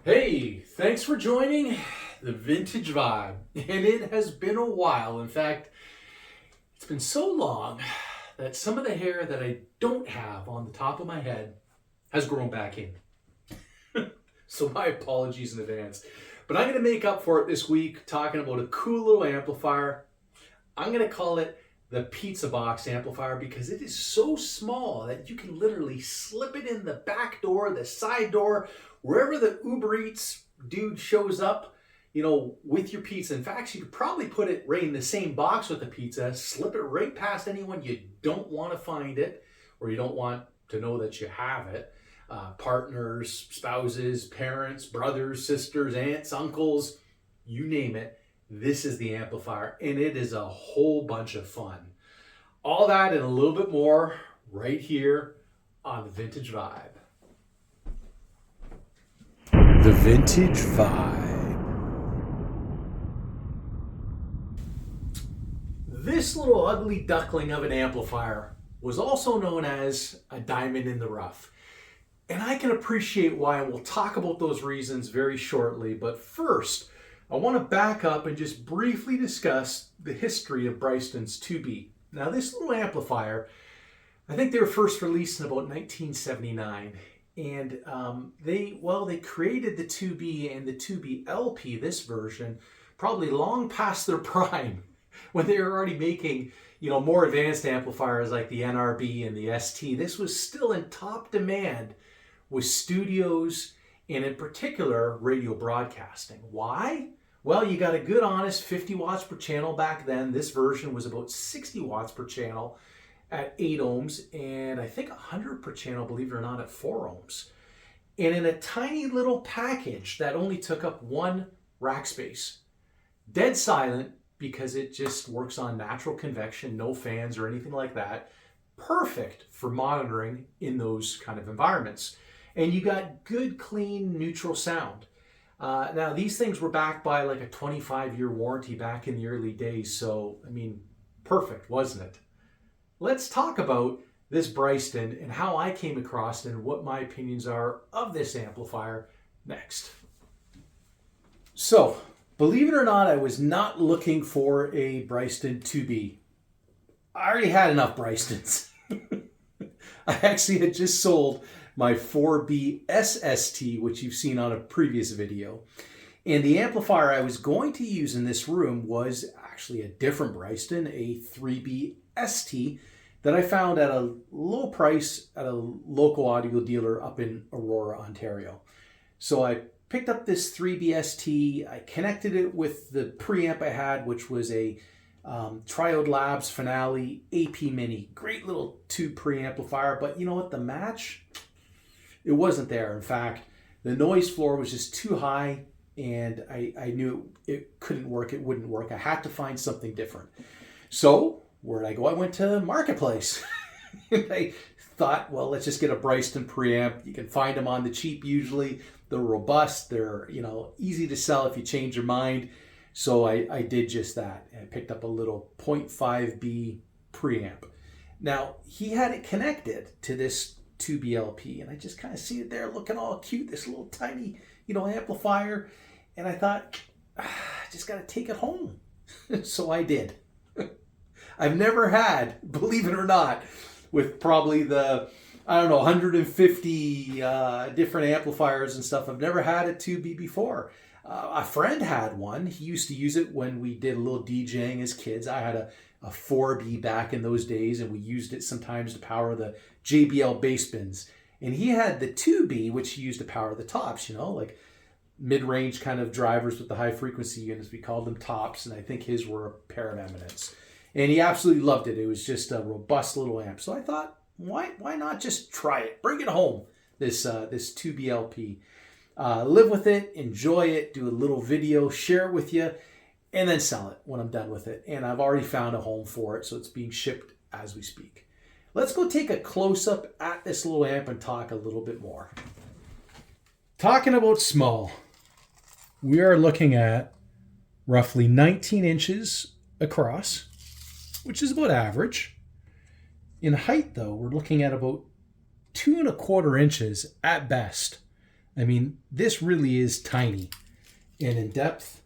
Hey, thanks for joining the Vintage Vibe. And it has been a while. In fact, it's been so long that some of the hair that I don't have on the top of my head has grown back in. So my apologies in advance. But I'm going to make up for it this week talking about a cool little amplifier. I'm going to call it the pizza box amplifier because it is so small that you can literally slip it in the back door, the side door, wherever the Uber Eats dude shows up, with your pizza. In fact, you could probably put it right in the same box with the pizza, slip it right past anyone you don't want to find it, or you don't want to know that you have it. Partners, spouses, parents, brothers, sisters, aunts, uncles, you name it. This is the amplifier, and it is a whole bunch of fun. All that and a little bit more right here on the Vintage Vibe. The Vintage Vibe. This little ugly duckling of an amplifier was also known as a diamond in the rough. And I can appreciate why, and we'll talk about those reasons very shortly. But first, I want to back up and just briefly discuss the history of Bryston's 2B. Now, this little amplifier, I think they were first released in about 1979. And they created the 2B and the 2B LP, this version, probably long past their prime when they were already making, more advanced amplifiers like the NRB and the ST. This was still in top demand with studios and in particular radio broadcasting. Why? Well, you got a good honest 50 watts per channel back then. This version was about 60 watts per channel at 8 ohms, and I think 100 per channel, believe it or not, at 4 ohms. And in a tiny little package that only took up one rack space. Dead silent because it just works on natural convection, no fans or anything like that. Perfect for monitoring in those kind of environments. And you got good, clean, neutral sound. Now, these things were backed by like a 25-year warranty back in the early days. So, perfect, wasn't it? Let's talk about this Bryston and how I came across it and what my opinions are of this amplifier next. So, believe it or not, I was not looking for a Bryston 2B. I already had enough Brystons. I actually had just sold my 4B SST, which you've seen on a previous video. And the amplifier I was going to use in this room was actually a different Bryston, a 3B ST that I found at a low price at a local audio dealer up in Aurora, Ontario. So I picked up this 3B ST, I connected it with the preamp I had, which was a Triode Labs Finale AP Mini. Great little tube preamplifier, but you know what, the match? It wasn't there. In fact, the noise floor was just too high, and I knew it couldn't work, it wouldn't work. I had to find something different. So, where'd I go? I went to Marketplace. And I thought, well, let's just get a Bryston preamp. You can find them on the cheap usually. They're robust, they're easy to sell if you change your mind. So I did just that. I picked up a little 0.5B preamp. Now, he had it connected to this 2BLP, and I just kind of see it there looking all cute, this little tiny, amplifier. And I thought, I just got to take it home. So I did. I've never had, believe it or not, with probably the, 150 different amplifiers and stuff, I've never had a 2B before. A friend had one. He used to use it when we did a little DJing as kids. I had a 4B back in those days, and we used it sometimes to power the JBL bass bins. And he had the 2B, which he used to power the tops, like mid-range kind of drivers with the high frequency units. We called them tops, and I think his were a pair of Eminence. And he absolutely loved it. It was just a robust little amp. So I thought, why not just try it? Bring it home, this 2BLP. Live with it, enjoy it, do a little video, share it with you, and then sell it when I'm done with it. And I've already found a home for it, so it's being shipped as we speak. Let's go take a close-up at this little amp and talk a little bit more. Talking about small, we are looking at roughly 19 inches across, which is about average. In height, though, we're looking at about 2¼ inches at best. I mean, this really is tiny. And in depth,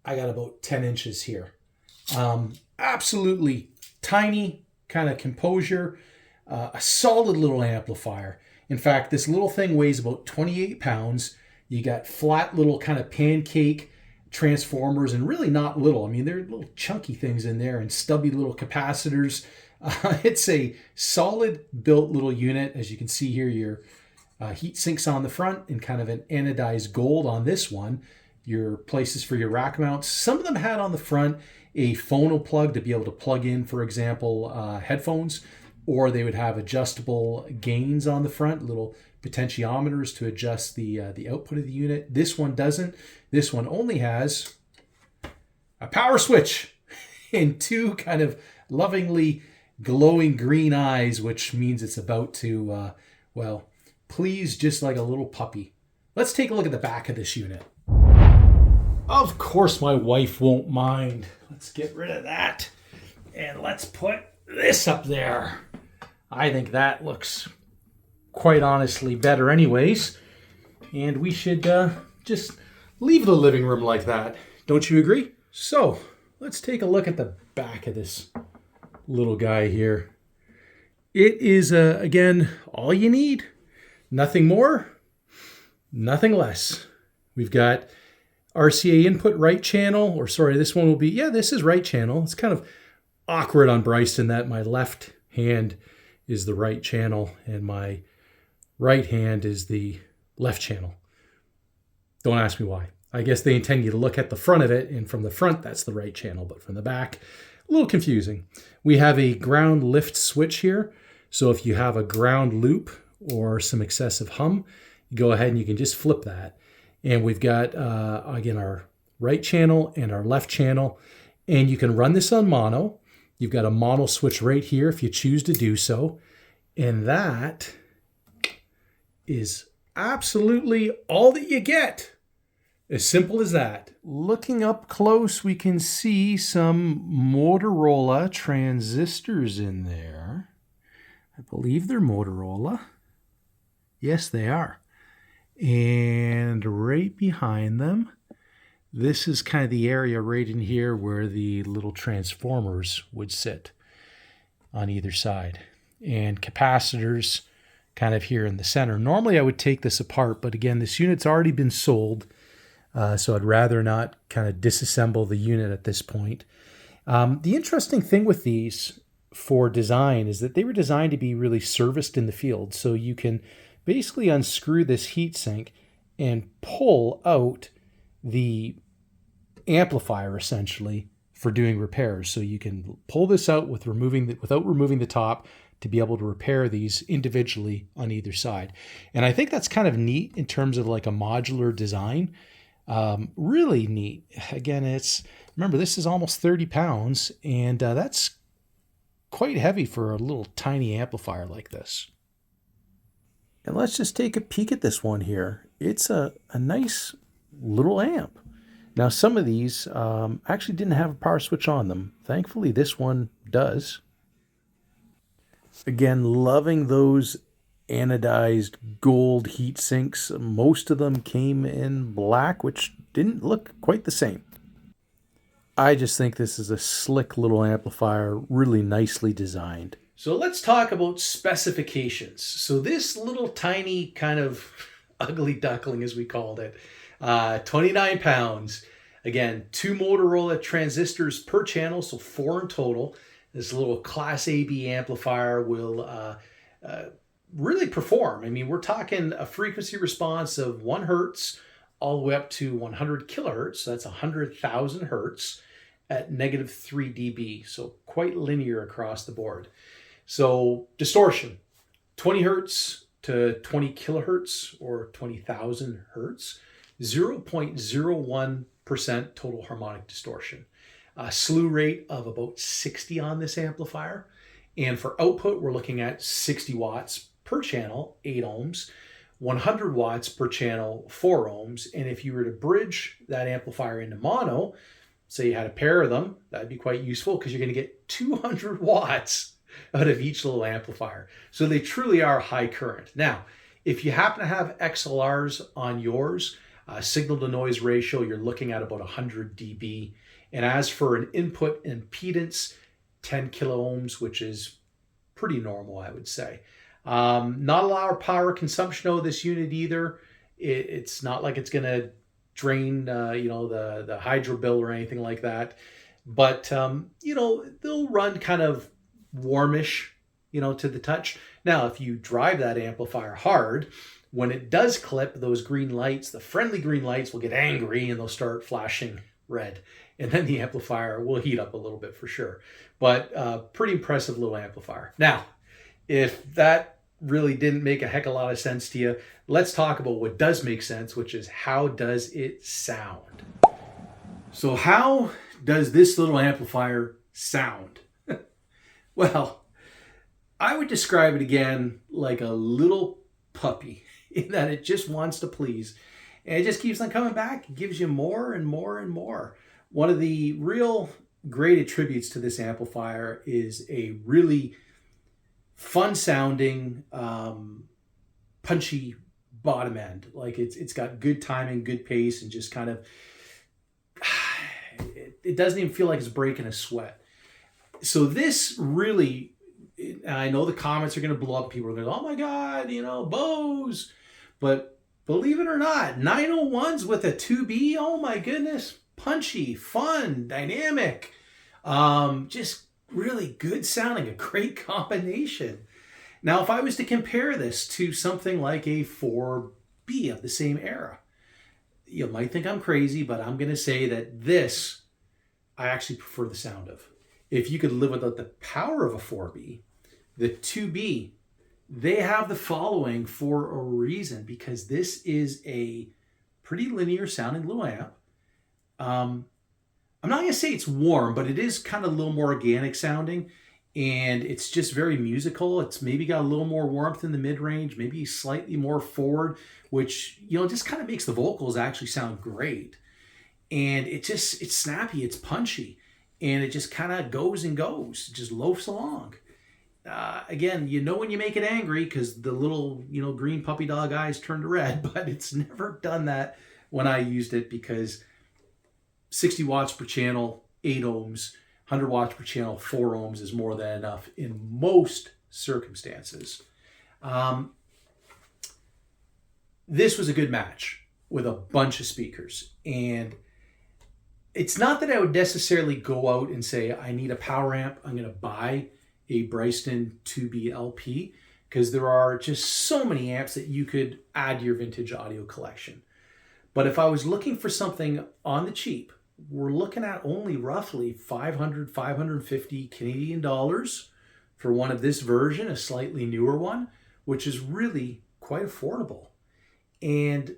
I got about 10 inches here. Absolutely tiny kind of composure, a solid little amplifier. In fact, this little thing weighs about 28 pounds. You got flat little kind of pancake transformers, and really not little. I mean, they're little chunky things in there and stubby little capacitors. It's a solid built little unit. As you can see here, your heat sinks on the front and kind of an anodized gold on this one. Your places for your rack mounts. Some of them had on the front a phono plug to be able to plug in, for example, headphones, or they would have adjustable gains on the front, little potentiometers to adjust the output of the unit. This one doesn't. This one only has a power switch and two kind of lovingly glowing green eyes, which means it's about to, well, please just like a little puppy. Let's take a look at the back of this unit. Of course, my wife won't mind. Let's get rid of that. And let's put this up there. I think that looks quite honestly better anyways. And we should just leave the living room like that. Don't you agree? So let's take a look at the back of this little guy here. It is, again, all you need. Nothing more, nothing less. We've got RCA input right channel, or sorry, this one will be, yeah, this is right channel. It's kind of awkward on Bryston that my left hand is the right channel and my right hand is the left channel. Don't ask me why. I guess they intend you to look at the front of it, and from the front, that's the right channel, but from the back, a little confusing. We have a ground lift switch here. So if you have a ground loop or some excessive hum, you go ahead and you can just flip that. And we've got, again, our right channel and our left channel. And you can run this on mono. You've got a mono switch right here if you choose to do so. And that is absolutely all that you get. As simple as that. Looking up close, we can see some Motorola transistors in there. I believe they're Motorola. Yes, they are. And right behind them, this is kind of the area right in here where the little transformers would sit on either side. And capacitors kind of here in the center. Normally I would take this apart, but again, this unit's already been sold, so I'd rather not kind of disassemble the unit at this point. The interesting thing with these for design is that they were designed to be really serviced in the field. So you can basically unscrew this heatsink and pull out the amplifier essentially for doing repairs. So you can pull this out without removing the top to be able to repair these individually on either side. And I think that's kind of neat in terms of like a modular design. Really neat. Again, remember, this is almost 30 pounds, and that's quite heavy for a little tiny amplifier like this. And let's just take a peek at this one here. It's a nice little amp. Now, some of these actually didn't have a power switch on them. Thankfully, this one does. Again, loving those anodized gold heat sinks. Most of them came in black, which didn't look quite the same. I just think this is a slick little amplifier, really nicely designed. So let's talk about specifications. So this little tiny kind of ugly duckling, as we called it, 29 pounds. Again, 2 Motorola transistors per channel, so 4 in total. This little Class AB amplifier will really perform. I mean, we're talking a frequency response of 1 hertz all the way up to 100 kilohertz. So that's 100,000 hertz at -3 dB. So quite linear across the board. So distortion, 20 hertz to 20 kilohertz or 20,000 hertz, 0.01% total harmonic distortion. A slew rate of about 60 on this amplifier. And for output, we're looking at 60 watts per channel, 8 ohms, 100 watts per channel, 4 ohms. And if you were to bridge that amplifier into mono, say you had a pair of them, that'd be quite useful because you're going to get 200 watts out of each little amplifier. So they truly are high current. Now, if you happen to have XLRs on yours, signal to noise ratio, you're looking at about 100 dB. And as for an input impedance, 10 kilo ohms, which is pretty normal, I would say. Not a lot of power consumption of this unit either. It's not like it's going to drain, the hydro bill or anything like that. But, they'll run kind of warmish, to the touch. Now, if you drive that amplifier hard, when it does clip, those green lights, the friendly green lights will get angry and they'll start flashing red. And then the amplifier will heat up a little bit for sure. But pretty impressive little amplifier. Now, if that really didn't make a heck of a lot of sense to you, let's talk about what does make sense, which is how does it sound? So how does this little amplifier sound? Well, I would describe it again like a little puppy in that it just wants to please. And it just keeps on coming back. It gives you more and more and more. One of the real great attributes to this amplifier is a really fun sounding, punchy bottom end. Like it's got good timing, good pace, and just kind of, it doesn't even feel like it's breaking a sweat. So this really, I know the comments are going to blow up. People are going to go, oh my God, Bose. But believe it or not, 901s with a 2B, oh my goodness, punchy, fun, dynamic, just really good sounding, a great combination. Now, if I was to compare this to something like a 4B of the same era, you might think I'm crazy, but I'm going to say that this, I actually prefer the sound of. If you could live without the power of a 4B, the 2B, they have the following for a reason, because this is a pretty linear sounding little amp. I'm not going to say it's warm, but it is kind of a little more organic sounding, and it's just very musical. It's maybe got a little more warmth in the mid-range, maybe slightly more forward, which, just kind of makes the vocals actually sound great. And it's snappy, it's punchy, and it just kind of goes and goes, it just loafs along. Again, when you make it angry because the little, green puppy dog eyes turn to red, but it's never done that when I used it, because 60 watts per channel, 8 ohms, 100 watts per channel, 4 ohms is more than enough in most circumstances. This was a good match with a bunch of speakers. And it's not that I would necessarily go out and say, I need a power amp, I'm going to buy a Bryston 2B LP, because there are just so many amps that you could add to your vintage audio collection. But if I was looking for something on the cheap, we're looking at only roughly 500, 550 Canadian dollars for one of this version, a slightly newer one, which is really quite affordable. And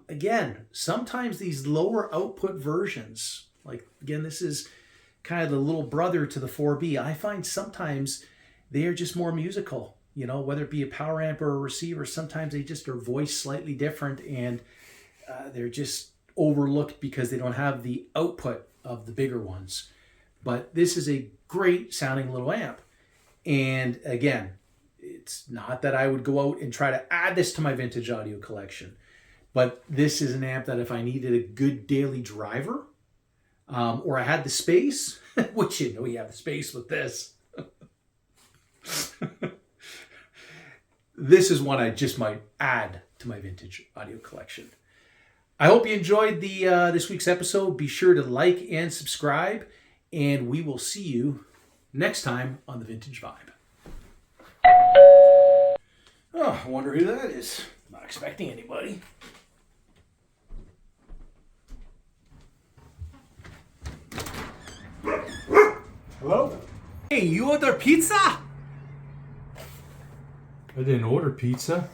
again, sometimes these lower output versions, like again, this is kind of the little brother to the 4B. I find sometimes they are just more musical, whether it be a power amp or a receiver. Sometimes they just are voiced slightly different, and they're just overlooked because they don't have the output of the bigger ones. But this is a great sounding little amp. And again, it's not that I would go out and try to add this to my vintage audio collection, but this is an amp that if I needed a good daily driver, or I had the space, which you have the space with this. This is one I just might add to my vintage audio collection. I hope you enjoyed this week's episode. Be sure to like and subscribe, and we will see you next time on The Vintage Vibe. Oh, I wonder who that is. Not expecting anybody. Hello? Hey, you order pizza? I didn't order pizza.